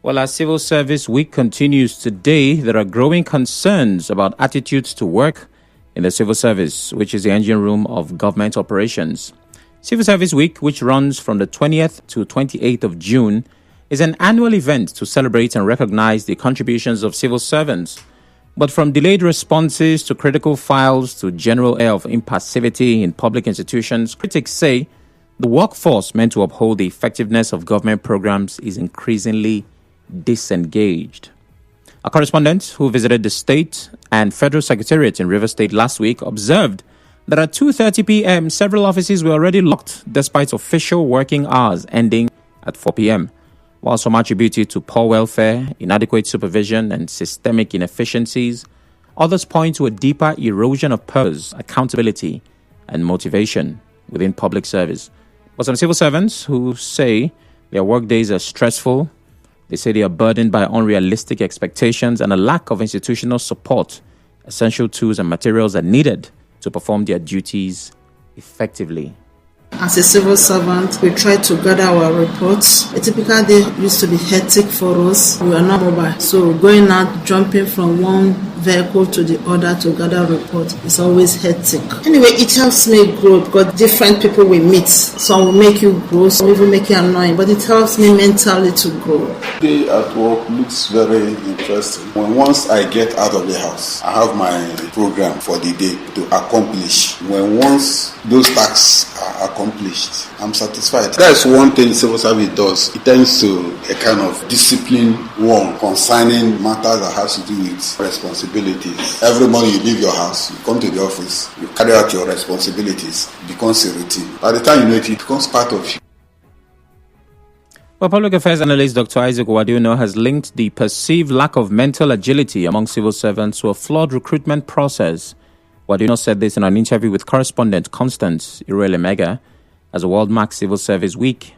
Well, as Civil Service Week continues today, there are growing concerns about attitudes to work in the civil service, which is the engine room of government operations. Civil Service Week, which runs from the 20th to 28th of June, is an annual event to celebrate and recognize the contributions of civil servants. But from delayed responses to critical files to general air of impassivity in public institutions, critics say the workforce meant to uphold the effectiveness of government programs is increasingly disengaged. A correspondent who visited the state and federal secretariat in Rivers State last week observed that at 2:30 p.m., several offices were already locked despite official working hours ending at 4 p.m. While some attribute it to poor welfare, inadequate supervision, and systemic inefficiencies, others point to a deeper erosion of purpose, accountability, and motivation within public service. But some civil servants who say their work days are stressful, they say they are burdened by unrealistic expectations and a lack of institutional support, essential tools and materials are needed to perform their duties effectively. As a civil servant, we try to gather our reports. A typical day used to be hectic for us. We are not mobile. So going out, jumping from one vehicle to the other to gather reports is always hectic. Anyway, it helps me grow because different people we meet. Some will make you grow, some even make you annoying, but it helps me mentally to grow. Day at work looks very interesting. Once I get out of the house, I have my program for the day to accomplish. Once those tasks are accomplished, I'm satisfied. That's one thing civil service does. It tends to a kind of discipline one concerning matters that has to do with responsibilities. Every morning you leave your house, you come to the office, you carry out your responsibilities. It becomes a routine. By the time you know it, it becomes part of you. Well, public affairs analyst Dr. Isaac Wadiono has linked the perceived lack of mental agility among civil servants to a flawed recruitment process. Wadiono said this in an interview with correspondent Constance Iruelemega as the world marks Civil Service Week.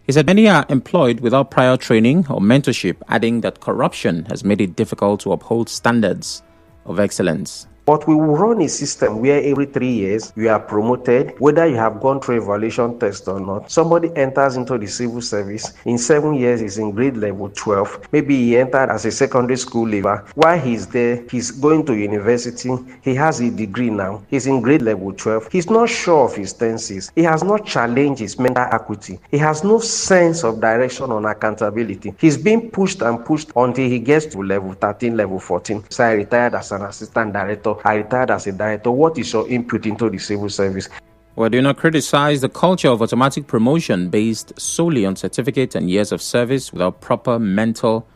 He said many are employed without prior training or mentorship, adding that corruption has made it difficult to uphold standards of excellence. But we will run a system where every 3 years you are promoted, whether you have gone through evaluation test or not. Somebody enters into the civil service, in 7 years he's in grade level 12. Maybe he entered as a secondary school leaver. While he's there, he's going to university. He has a degree now. He's in grade level 12. He's not sure of his tenses. He has not challenged his mental acuity. He has no sense of direction or accountability. He's being pushed and pushed until he gets to level 13, level 14. So I retired as an assistant director. I retired as a director. What is your input into the civil service? Well, do not criticize the culture of automatic promotion based solely on certificates and years of service without proper mental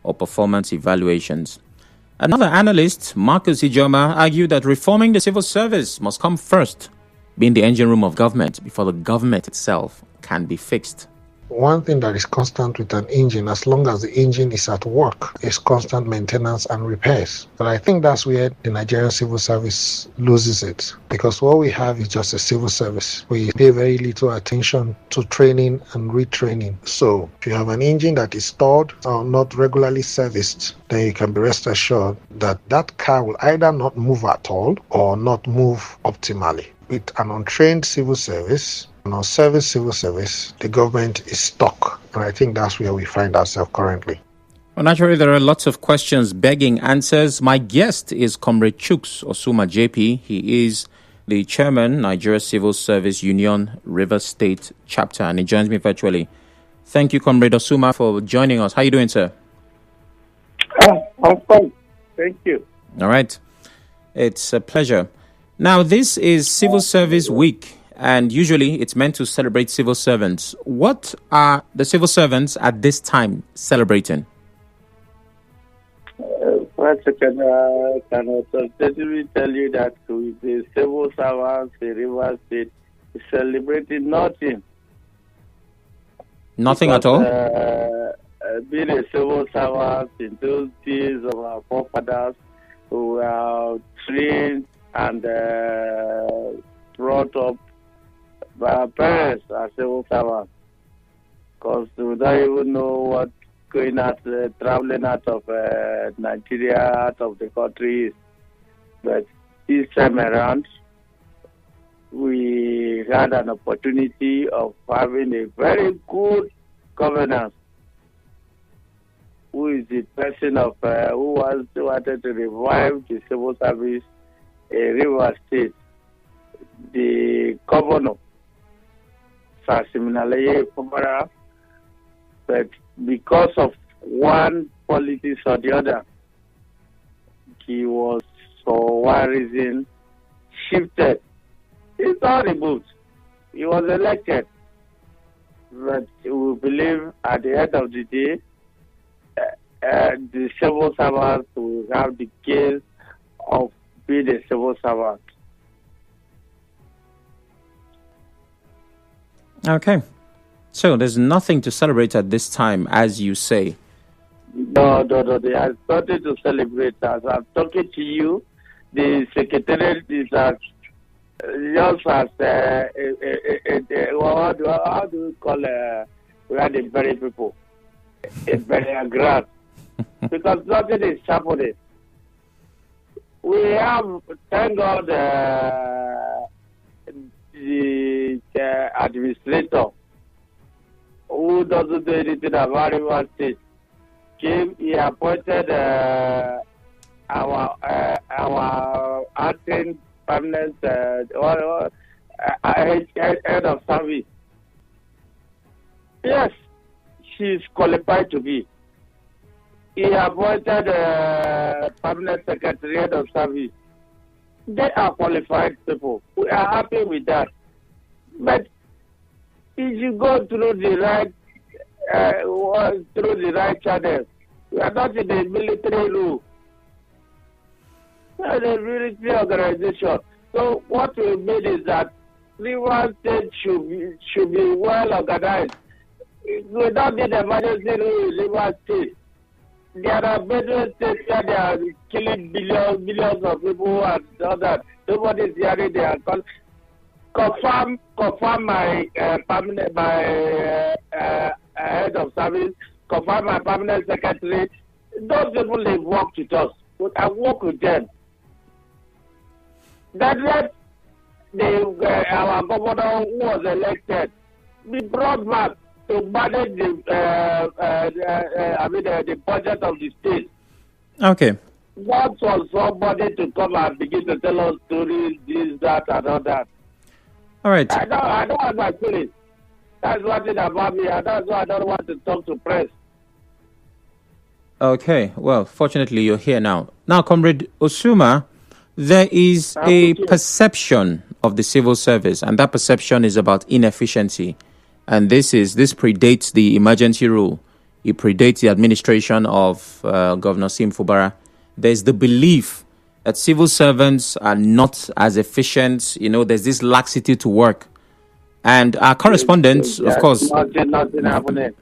or performance evaluations. Another analyst, Marcus Ijoma, argued that reforming the civil service must come first, being the engine room of government, before the government itself can be fixed. One thing that is constant with an engine, as long as the engine is at work, is constant maintenance and repairs. But I think that's where the Nigerian civil service loses it, because what we have is just a civil service. We pay very little attention to training and retraining. So if you have an engine that is stalled or not regularly serviced, then you can be rest assured that that car will either not move at all or not move optimally. With an untrained civil service, non-service civil service, the government is stuck. And I think that's where we find ourselves currently. Well, naturally, there are lots of questions begging answers. My guest is Comr Chuks Osumah JP. He is the chairman, Nigeria Civil Service Union, Rivers State Chapter, and he joins me virtually. Thank you, Comrade Osumah, for joining us. How are you doing, sir? I'm fine. Thank you. All right. It's a pleasure. Now, this is Civil Service Week, and usually it's meant to celebrate civil servants. What are the civil servants at this time celebrating? First, I can authoritatively tell you that with the civil servants in Rivers State is celebrating nothing. Nothing because, at all? Being a civil servant in those days of our forefathers who were trained and brought up by our parents as civil servants, because we don't even know what going out, traveling out of Nigeria, out of the country is. But this time around, we had an opportunity of having a very good governance is the person of who wanted to revive the civil service in Rivers State, the governor, Sasiminalaye Kumara, but because of one politics or the other, he was, for one reason, shifted. He's not removed. He was elected. But we believe at the end of the day, the civil servants will have the case of being a civil servant. Okay. So there's nothing to celebrate at this time, as you say. No. There's nothing to celebrate. As I'm talking to you, the secretariat is just as how do we call we are the very people, a very grass, because nothing is happening. We have, thank God, the administrator who doesn't do anything about Rivers State came. He appointed our acting permanent head of service. Yes, she's qualified to be. He appointed permanent secretary head of service. They are qualified people. We are happy with that. But if you go through the right channel, we are not in the military rule. We are in a military organization. So what we made is that Rivers State should be well organized. We don't need emergency rule in Rivers State. There are better states where they are killing millions of people and all that. Nobody is hearing their call. Confirm my permanent, head of service. Confirm my permanent secretary. Those people, they work with us. I work with them. That let our governor who was elected be brought back to manage the budget of the state. Okay. Not for somebody to come and begin to tell us stories, this, that, and all that. All right. I don't have my feelings. That's one thing about me, and that's why I don't want to talk to press. Okay. Well, fortunately, you're here now. Now, Comrade Osumah, there is a perception of the civil service, and that perception is about inefficiency. And this predates the emergency rule. It predates the administration of Governor Sim Fubara. There's the belief that civil servants are not as efficient. You know, there's this laxity to work. And our correspondents, of course. Nothing happening.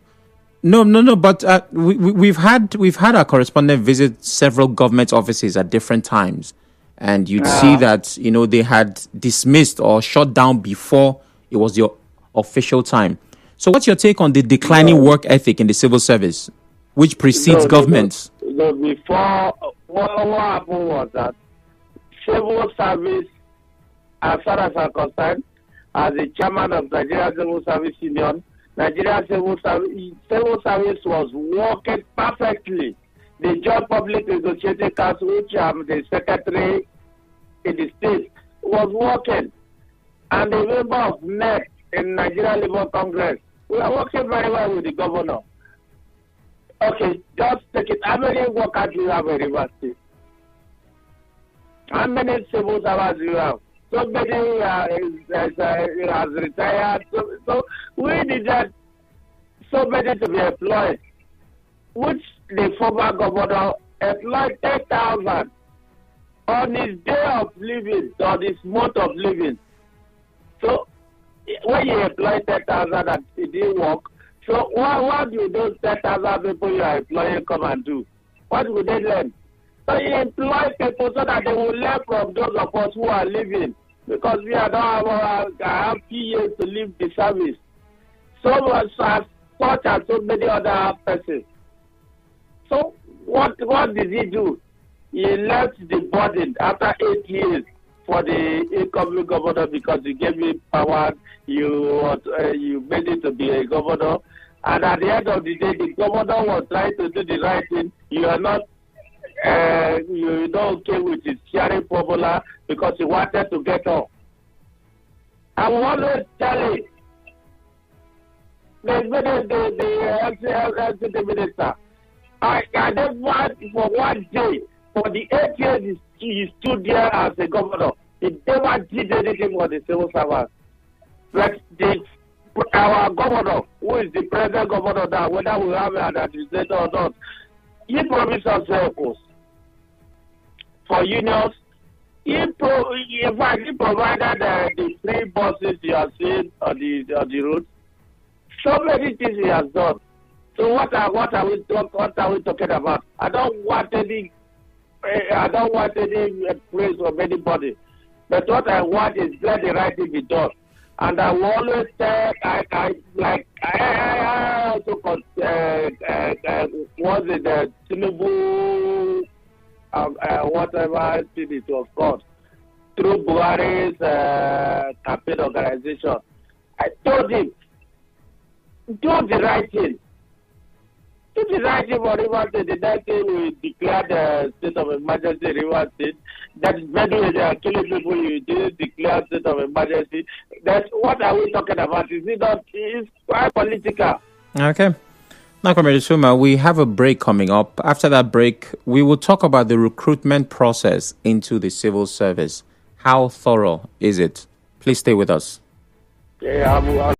No. But we've had our correspondent visit several government offices at different times, and you'd see that they had dismissed or shut down before it was the official time. So, what's your take on the declining work ethic in the civil service, which precedes governments? Before, what happened was that civil service, as far as I'm concerned, as the chairman of Nigeria Civil Service Union, Nigeria Civil Service was working perfectly. The Joint Public Negotiating Council, which I'm the secretary in the state, was working. And the member of NEC in Nigeria Labour Congress, we are working very well with the governor. Okay, just take it. How many workers do you have in Rivers State? How many civil servants do you have? So many has retired. So we needed so many to be employed, which the former governor employed 10,000 on his day of living, on his month of living. So when you employ 10,000 and it didn't work, so what do those 10,000 people you are employing come and do? What will they learn? So you employ people so that they will learn from those of us who are living, because we are not have few years to leave the service. So much as such as so many other persons. So what did he do? He left the burden after 8 years for the incoming governor, because you gave me power, you made it to be a governor, And at the end of the day, the governor was trying to do the right thing. You are not you're not okay with his sharing formula because he wanted to get off. I will always tell it. The minister, I never want for one day, for the 8 years he stood there as a governor, he never did anything for the civil servants. Like our governor, who is the present governor now, whether we have an administrator or not, he promised us vehicles for unions. In fact, he provided the free buses you have seen on the road. So many things he has done. So what are we talking about? I don't want any praise from anybody. But what I want is let the right thing be done. And I will always say, I also was it the Tinubu, whatever it was called, through Buhari's campaign organization. I told him, do the right thing. Do the right thing for Rivers State. The next day we declared the state of emergency in Rivers State. That is very they are killing people. You didn't declare state of emergency. That's what are we talking about? Is it not? It's quite political. Okay. Now, Comr Osumah, we have a break coming up. After that break, we will talk about the recruitment process into the civil service. How thorough is it? Please stay with us. Yeah,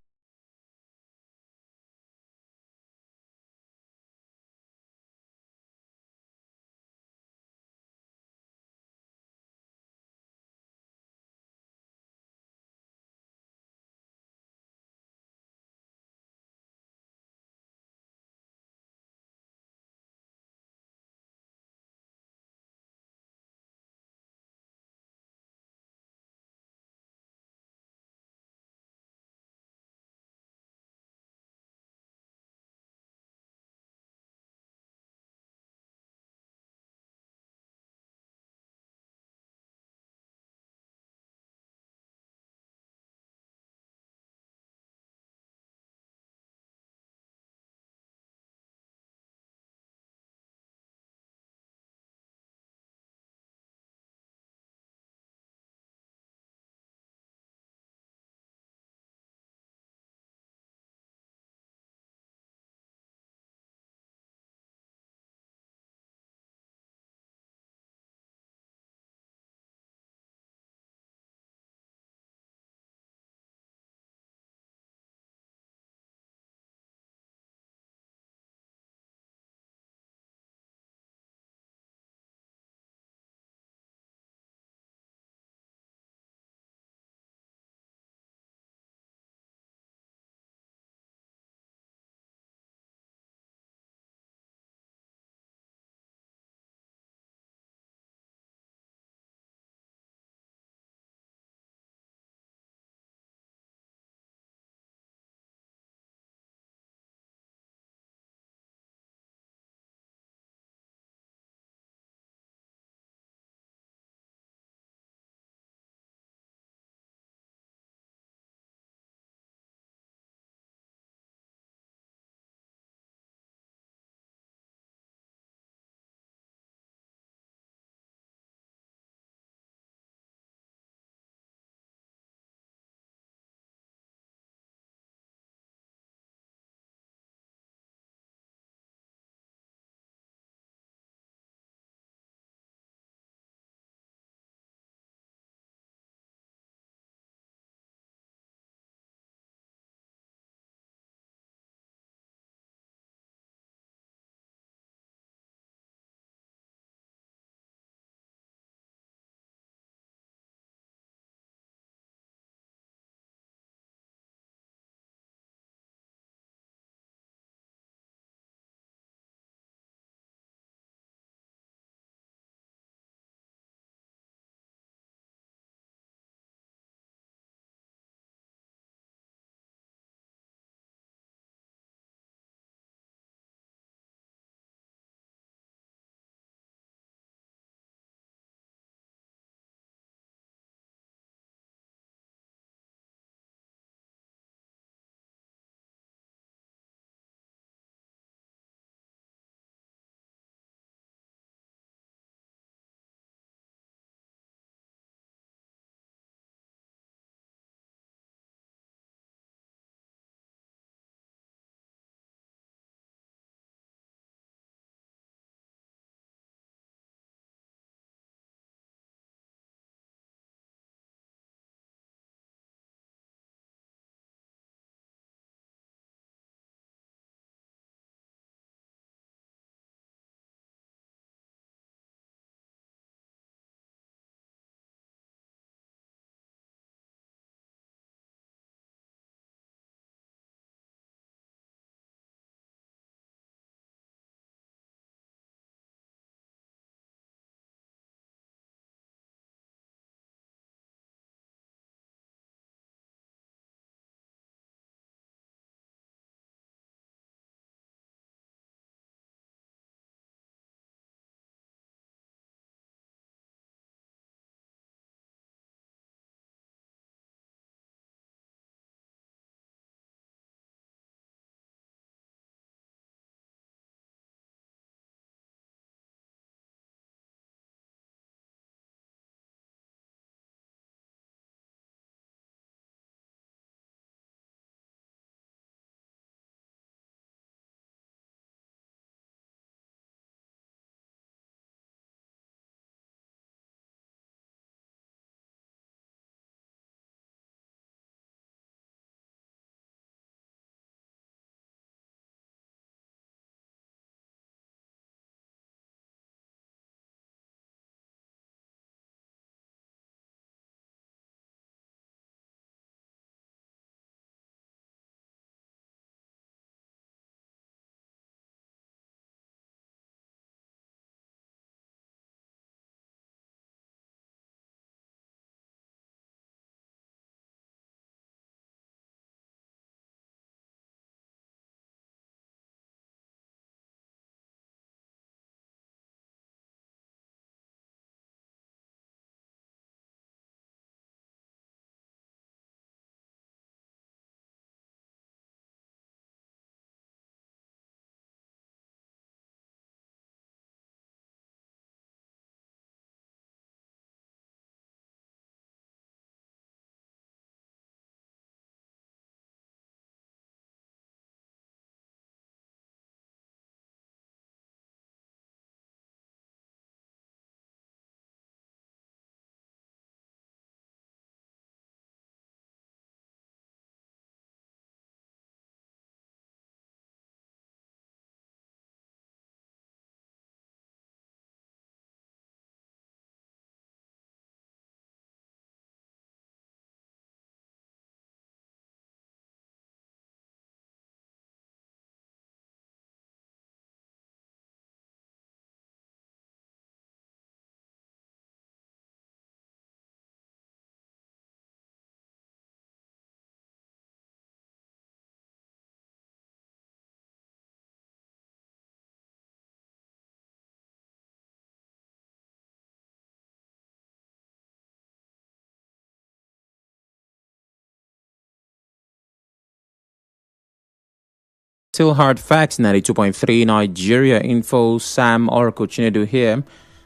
Still hard facts, 92.3 Nigeria Info. Sam Oracle Chinedu here.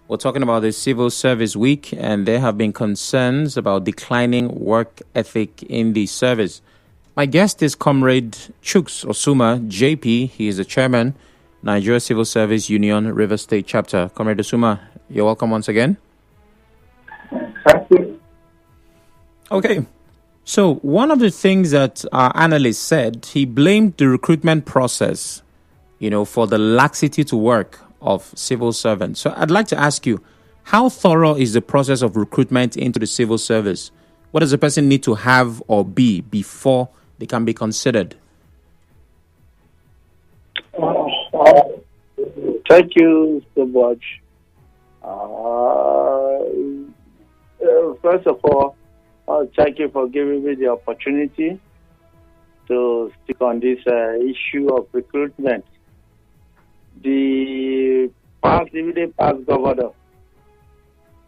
We're talking about the Civil Service Week, and there have been concerns about declining work ethic in the service. My guest is Comrade Chuks Osumah, JP. He is the chairman, Nigeria Civil Service Union, River State Chapter. Comrade Osumah, you're welcome once again. Thank you. Okay. So one of the things that our analyst said, he blamed the recruitment process, for the laxity to work of civil servants. So I'd like to ask you, how thorough is the process of recruitment into the civil service? What does a person need to have or be before they can be considered? Thank you so much. First of all, thank you for giving me the opportunity to speak on this issue of recruitment. The immediate past governor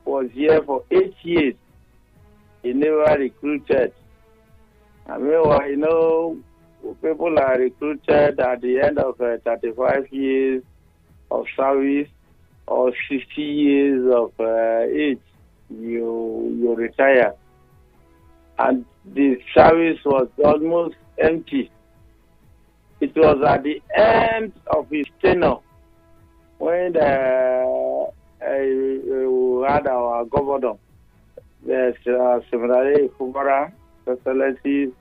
was here for 8 years. He never recruited. I mean, people are recruited at the end of 35 years of service or 60 years of age. You retire. And the service was almost empty. It was at the end of his tenure when we had our governor, similarly, Kubara, Excellency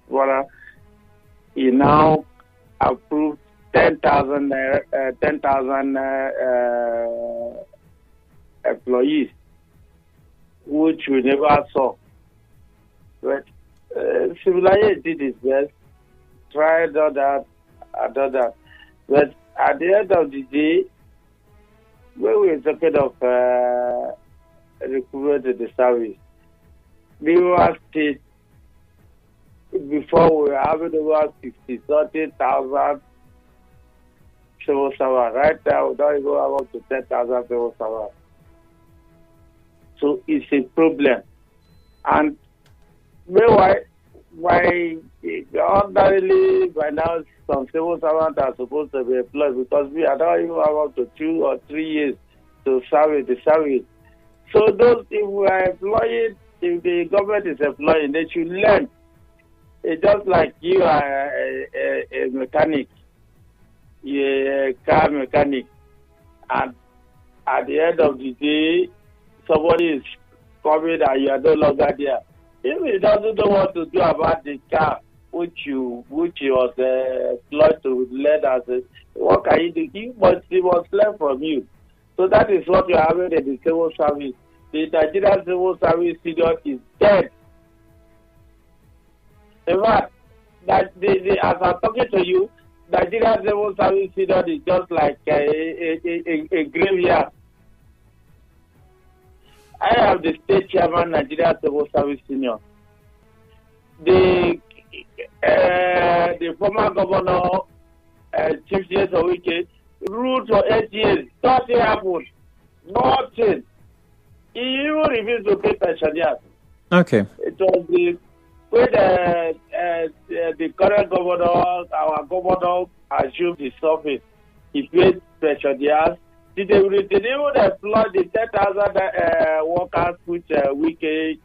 Kubara. He now approved 10,000 employees, which we never saw. But similarly, did his best, tried all that, and all that. But at the end of the day, when we were talking of recruitment in the service, River State, before we were having over 60,000 civil servants. Right now, we don't even have up to 10,000 civil servants. So it's a problem. And why ordinarily by now some civil servants are supposed to be employed because we are not even have up to 2 or 3 years to serve the service. So those, if we are employed, if the government is employing, they should learn. It's just like you are a mechanic, you're a car mechanic, and at the end of the day, somebody is coming and you are no longer there. If he doesn't know what to do about the car, which you was employed to learn as what can you do? He must learn from you. So that is what you are having in the civil service. The Nigerian civil service union is dead. In fact, as I'm talking to you, Nigerian civil service union is just like a graveyard. I am the state chairman, Nigeria Civil Service Union. The former governor, Chief Justice Owike, ruled for 8 years. Nothing happened. Nothing. He even refused to pay pensioners. Okay. It was when the current governor, our governor, assumed his office. He paid pensioners. They even employ the 10,000 workers which Wike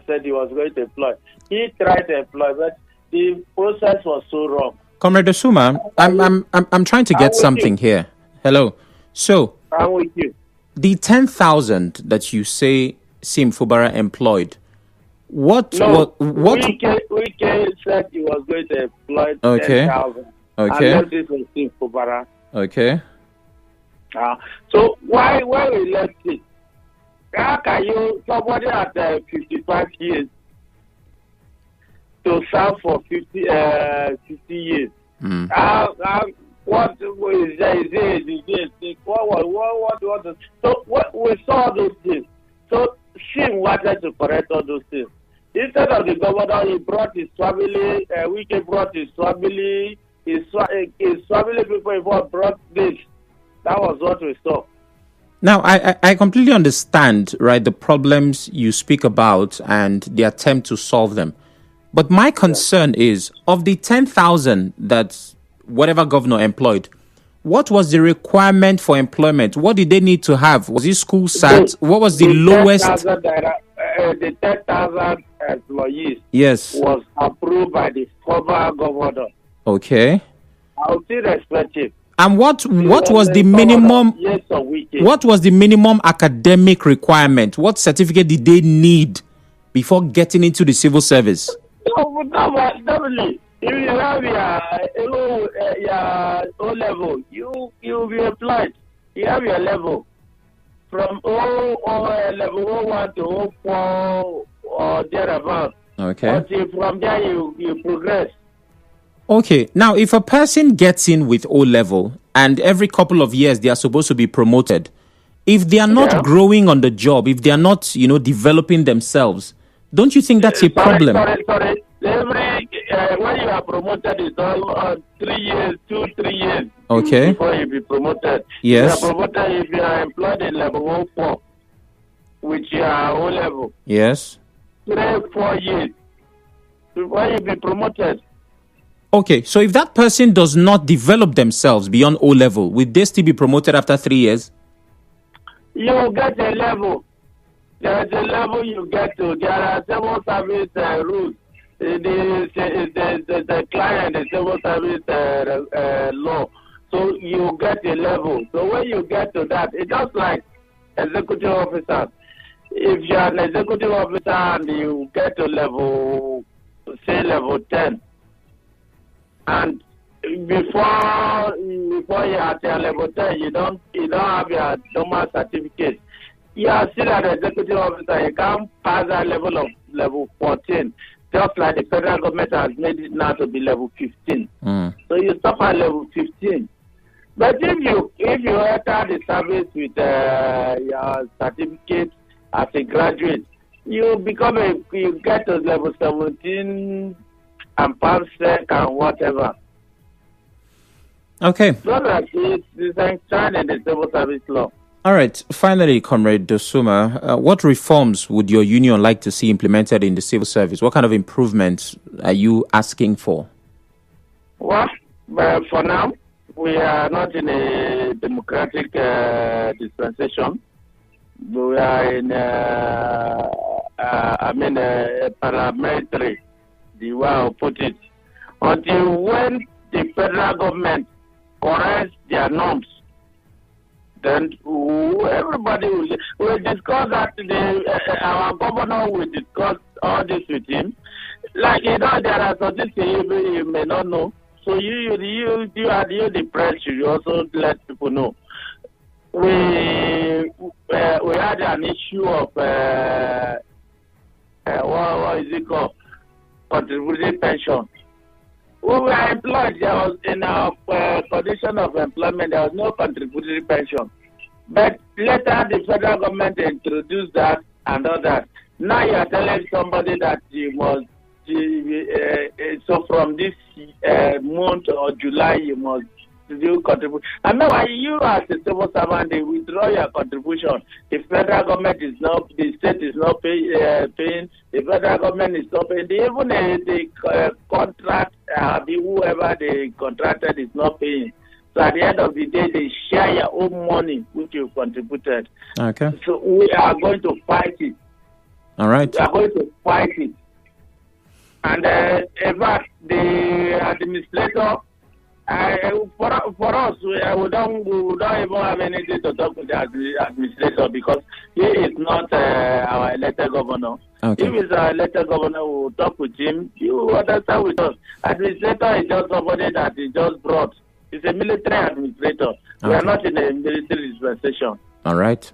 said he was going to employ. He tried to employ, but the process was so wrong. Comrade Osumah, I'm trying to get something here. Hello. So I'm with you. The 10,000 that you say Sim Fubara employed, what? Wike said he was going to employ 10,000. Okay. And this was Sim Fubara. Okay. So why we left it? How can you, somebody at 55 years, to serve for 50 years? What is there? What? So we saw those things. So Sim wanted to correct all those things. Instead of the governor, he brought his family. Wike brought his family. His family people involved brought this. That was what we saw. Now, I completely understand, right, the problems you speak about and the attempt to solve them. But my concern is, of the 10,000 that whatever governor employed, what was the requirement for employment? What did they need to have? Was it school sat? What was the lowest? The 10,000 employees was approved by the former governor. Okay. I would still respect it. And what was the minimum? Yes, or weekend. What was the minimum academic requirement? What certificate did they need before getting into the civil service? Definitely. If you have your O level, you'll be applied. You have your level from level 01 to 04 or thereabout. Okay. Until from there you progress. Okay. Now, if a person gets in with O level and every couple of years they are supposed to be promoted, if they are not growing on the job, if they are not, developing themselves, don't you think that's a problem? Sorry. When you are promoted, it's all 3 years, 3 years. Okay. Before you be promoted. Yes. You are promoted if you are employed in level 04, which you are O level. Yes. 3-4 years before you be promoted. Okay, so if that person does not develop themselves beyond O level, will they still be promoted after 3 years? You get a level. There is a level you get to. There are civil service rules. The client, the civil service law. So you get a level. So when you get to that, it's just like executive officers. If you are an executive officer and you get to level 10, and before you are at level 10, you don't have your normal certificate. You are still an executive officer. You can't pass that level of level 14. Just like the federal government has made it now to be level 15. So you stop at level 15. But if you enter the service with your certificate as a graduate, you get to level 17 and PAMSEC and whatever. Okay. So that it's enshrined in the civil service law. All right. Finally, Comrade Osumah, what reforms would your union like to see implemented in the civil service? What kind of improvements are you asking for? Well, for now, we are not in a democratic dispensation. We are in a parliamentary, the way I put it. Until when the federal government corrects their norms, then everybody will discuss that. Our governor will discuss all this with him. Like, there are some things you may not know. So you are the press, you also let people know. We had an issue of what is it called? Contributory pension. We were employed. There was in our condition of employment, there was no contributory pension. But later the federal government introduced that and all that. Now you are telling somebody that you must. So from this month or July, you must do contribution. And now you as a civil servant, they withdraw your contribution. The federal government is not, the state is not paying, the federal government is not paying. Even the contract, whoever they contracted is not paying. So at the end of the day, they share your own money which you contributed. Okay. So we are going to fight it. All right. We are going to fight it. And in fact, the administrator, for us, we don't even have anything to talk with the administrator because he is not our elected governor. Okay. If he's our elected governor, we will talk with him. He will understand with us. Administrator is just somebody that is just brought. He's a military administrator. We are not in a military dispensation. All right.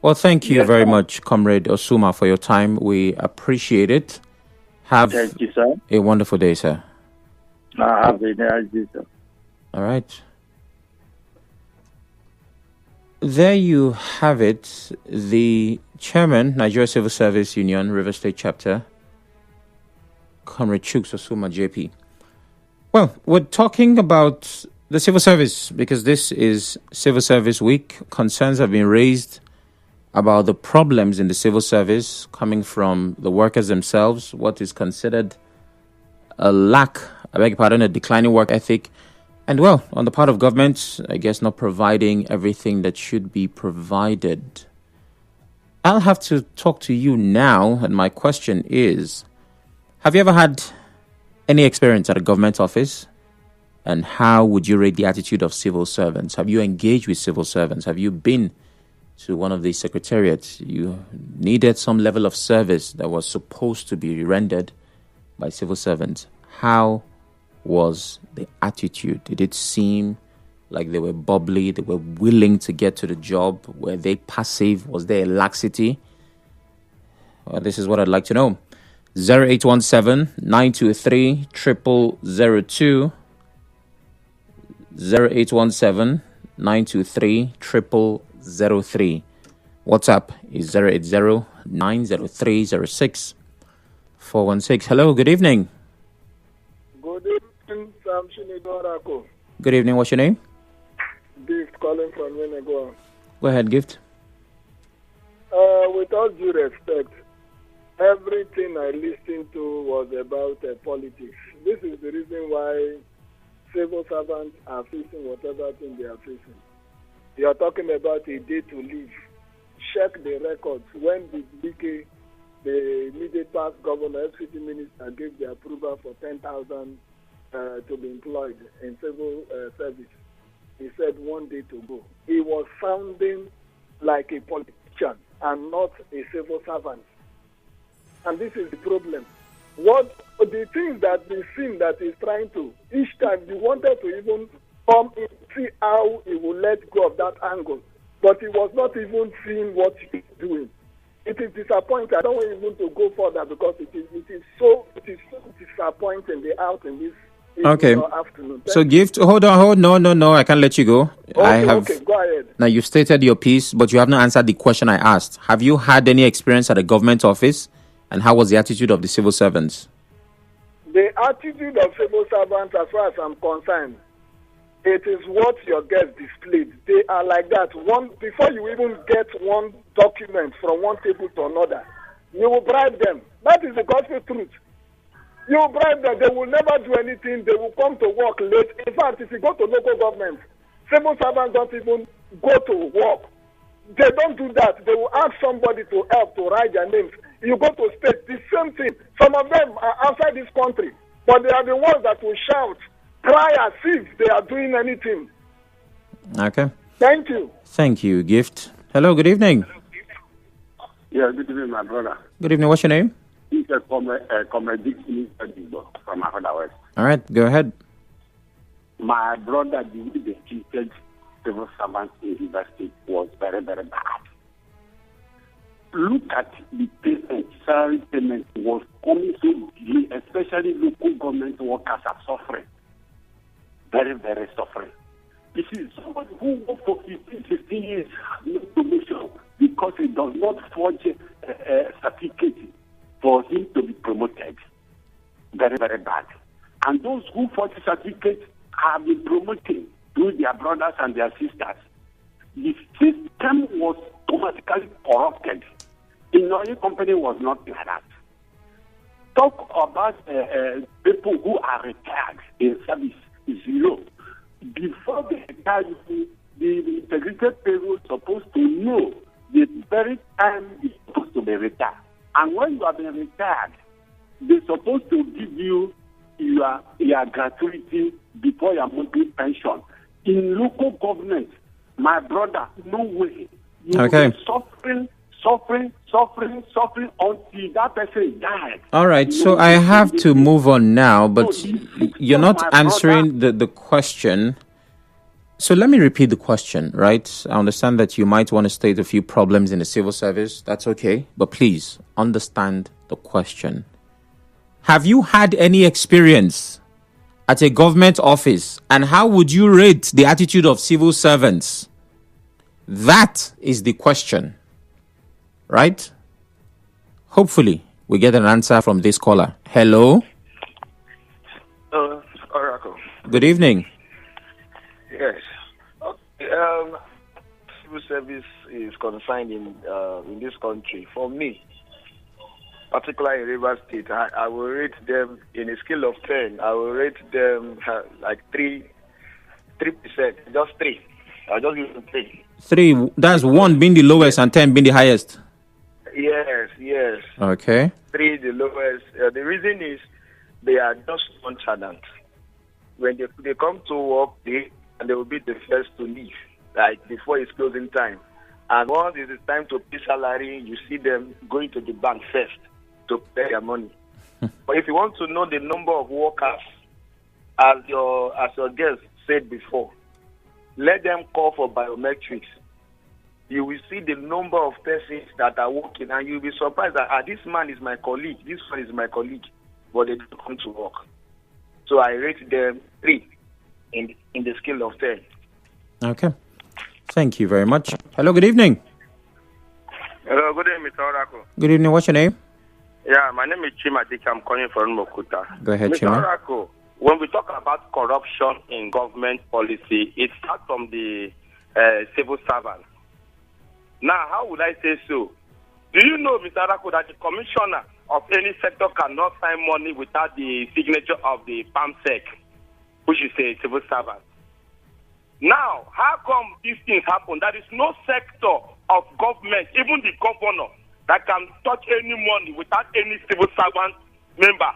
Well, thank you very much, Comrade Osumah, for your time. We appreciate it. Thank you, sir. A wonderful day, sir. Have a nice day, sir. All right. There you have it. The chairman, Nigeria Civil Service Union, River State Chapter, Comrade Chuks Osumah, JP. Well, we're talking about the civil service because this is Civil Service Week. Concerns have been raised about the problems in the civil service coming from the workers themselves, what is considered a declining work ethic, And well, on the part of government, I guess not providing everything that should be provided. I'll have to talk to you now, and my question is, have you ever had any experience at a government office? And how would you rate the attitude of civil servants? Have you engaged with civil servants? Have you been to one of the secretariats? You needed some level of service that was supposed to be rendered by civil servants. How was the attitude? Did it seem like they were bubbly, they were willing to get to the job? Were they passive? Was there a laxity? Well, this is what I'd like to know. 0817-923-0002. 0817-923-0003. WhatsApp is 080-903-06-416. Hello, good evening. Good evening, Samson Igorako. Good evening, what's your name? Gift calling from Yenegoa. Go ahead, Gift. With all due respect, everything I listened to was about politics. This is the reason why civil servants are facing whatever thing they are facing. You are talking about a day to live. Check the records. When did BK, the immediate past governor, FCT minister, gave the approval for 10,000 to be employed in civil service? He said 1 day to go. He was sounding like a politician and not a civil servant. And this is the problem. What the things that the sin that is trying to, each time you wanted to even come in, see how he will let go of that angle, but he was not even seeing what he is doing. It is disappointing. I don't want even to go further because it is so disappointing the out in this afternoon. So Gift, hold on, no, I can't let you go. Okay, go ahead. Now you stated your piece, but you have not answered the question I asked. Have you had any experience at a government office? And how was the attitude of the civil servants? The attitude of civil servants, as far as I'm concerned, it is what your guests displayed. They are like that. Before you even get one document from one table to another, you will bribe them. That is the gospel truth. You will bribe them. They will never do anything. They will come to work late. In fact, if you go to local government, civil servants don't even go to work. They don't do that. They will ask somebody to help to write their names. You go to state, the same thing. Some of them are outside this country, but they are the ones that will shout, cry as if they are doing anything. Okay. Thank you. Thank you, Gift. Hello, good evening. Yeah, good evening, my brother. Good evening, what's your name? It's a Comr from Ahoda West. All right, go ahead. My brother, the way they treated civil servants in River State was very, very bad. Look at the payment, salary payment was coming so delayed, especially local government workers are suffering. Very, very suffering. You see, somebody who worked for 15, 16 years has no promotion because he does not forge a certificate for him to be promoted. Very, very bad. And those who forge certificates have been promoting through their brothers and their sisters. The system was automatically corrupted. In oil company was not like that. Talk about people who are retired in service, zero. Before they retire, the integrated payroll is supposed to know the very time you're supposed to be retired. And when you have been retired, they're supposed to give you your gratuity before your monthly pension. In local government, my brother, no way. You will be suffering until that person died. All right, so I have to move on now, but you're not answering the question. So let me repeat the question, right? I understand that you might want to state a few problems in the civil service. That's okay. But please understand the question. Have you had any experience at a government office? And how would you rate the attitude of civil servants? That is the question, right? Hopefully, we get an answer from this caller. Hello? Oracle. Good evening. Yes. Civil service is concerned in this country. For me, particularly in River State, I will rate them in a scale of 10. I will rate them like 3 3%, just 3. I'll just use 3. 3, that's 1 being the lowest and 10 being the highest. Yes. Okay. 3 the lowest. The reason is they are just nonchalant. When they come to work, they will be the first to leave, like before it's closing time. And once it is time to pay salary, you see them going to the bank first to pay their money. But if you want to know the number of workers, as your guest said before, let them call for biometrics. You will see the number of persons that are working, and you'll be surprised that this man is my colleague, this one is my colleague, but they don't come to work. So I rate them 3 in the scale of 10. Okay. Thank you very much. Hello, good evening. Hello, good evening, Mr. Oracle. Good evening. What's your name? Yeah, my name is Chima Dika. I'm calling from Mokuta. Go ahead, Mr. Chima. Oracle, when we talk about corruption in government policy, it starts from the civil servants. Now, how would I say so? Do you know, Mr. Oracle, that the commissioner of any sector cannot sign money without the signature of the PAMSEC, which is a civil servant? Now, how come these things happen? There is no sector of government, even the governor, that can touch any money without any civil servant member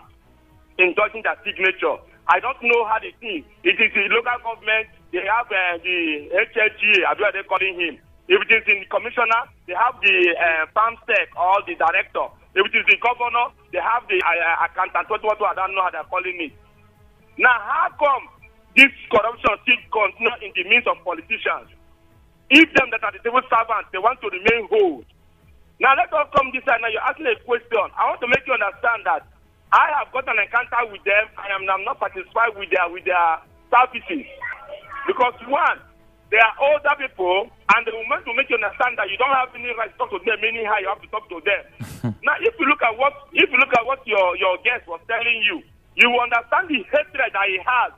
endorsing their signature. I don't know how they think. It is the local government, they have the HLGA, as well they're calling him. If it is in the commissioner, they have the PAMSEC or the director. If it is the governor, they have the accountant, what I don't know how they're calling it. Now, how come this corruption still continues in the midst of politicians? If them that are the civil servants, they want to remain whole. Now, let us come this side. Now, you're asking a question. I want to make you understand that I have got an encounter with them. I'm not satisfied with their services. Because, one, they are older people, and they want to make you understand that you don't have any right to talk to them anyhow. You have to talk to them. Now, if you look at what your guest was telling you, you will understand the hatred that he has.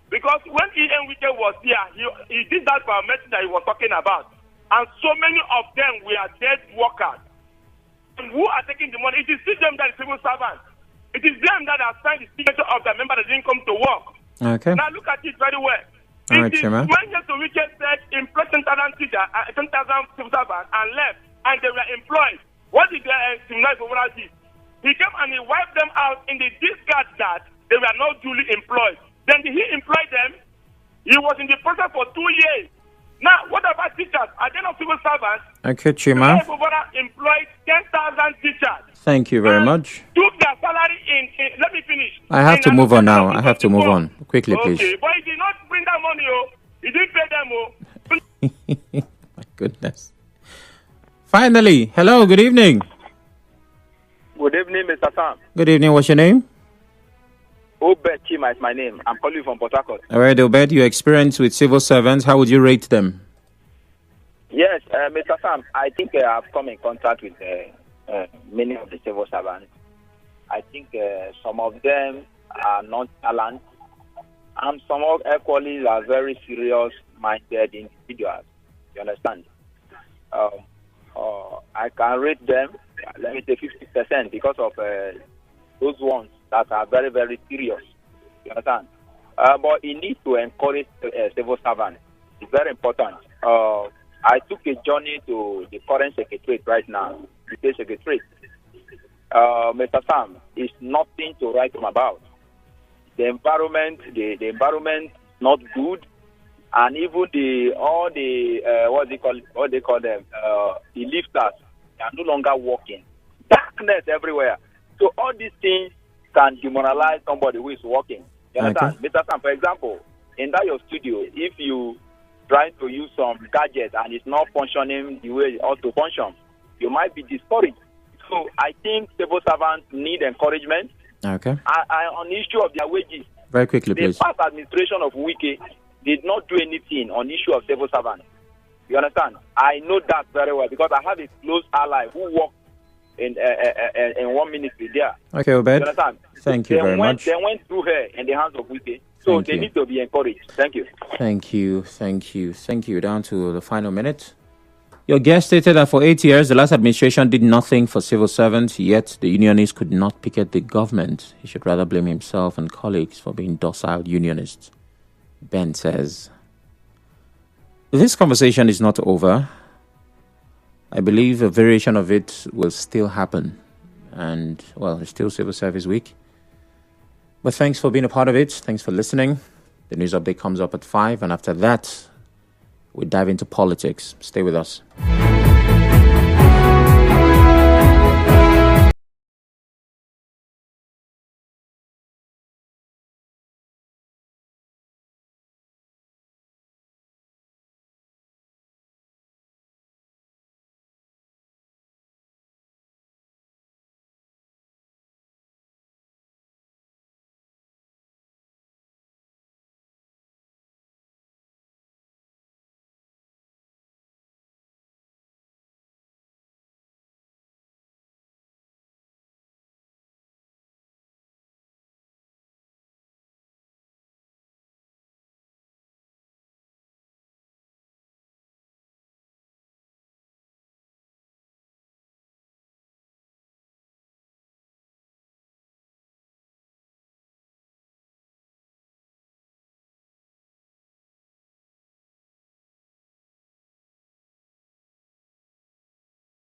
Because when Enrique was here, he did that biometric that he was talking about. And so many of them were dead workers. And who are taking the money? It is still them that are civil servants. It is them that have signed the signature of the member that didn't come to work. Okay. Now look at it very well. All right, Chima. When Enrique said employ 10,000 teachers, 10,000 civil servants and left, and they were employed, what did the Simulize overall do? He came and he wiped them out in the discard that they were not duly employed. Then did he employ them? He was in the process for 2 years. Now, what about teachers? Are they not civil servants? Okay, Chima. Employed 10,000 teachers. Thank you very much. Took their salary in. Let me finish. I have to move on now. I have to move on. Quickly, please. Okay, but he did not bring that money, He didn't pay them, My goodness. Finally, hello, good evening. Good evening, Mr. Sam. Good evening, what's your name? Obed Chima is my name. I'm calling from Port Harcourt. All right, Obed, your experience with civil servants, how would you rate them? Yes, Mr. Sam, I think I've come in contact with many of the civil servants. I think some of them are nonchalant, and some of equally are very serious-minded individuals. You understand? I can rate them, let me say 50%, because of those ones that are very, very serious. You understand? But you need to encourage civil servants. It's very important. I took a journey to the current secretariat right now, the state secretariat. Mr. Sam, is nothing to write home about. The environment, the environment not good, and even what they call them, the lifters, they are no longer working. Darkness everywhere. So all these things can demoralize somebody who is working. You understand? Okay. Mr. Sam, for example, in that your studio, if you try to use some gadget and it's not functioning the way it ought to function, you might be discouraged. So I think civil servants need encouragement. Okay. On the issue of their wages. Very quickly, please. The past administration of Wike did not do anything on the issue of civil servants. You understand? I know that very well because I have a close ally who worked in one ministry there. Okay, Obed. You understand? Thank you very much. They went through her in the hands of Wike. So they need to be encouraged. Thank you. Thank you. Down to the final minute. Your guest stated that for 8 years, the last administration did nothing for civil servants, yet the unionists could not picket the government. He should rather blame himself and colleagues for being docile unionists. Ben says, This conversation is not over. I believe a variation of it will still happen. And, well, it's still Civil Service Week. But thanks for being a part of it. Thanks for listening. The news update comes up at 5. And after that, we dive into politics. Stay with us.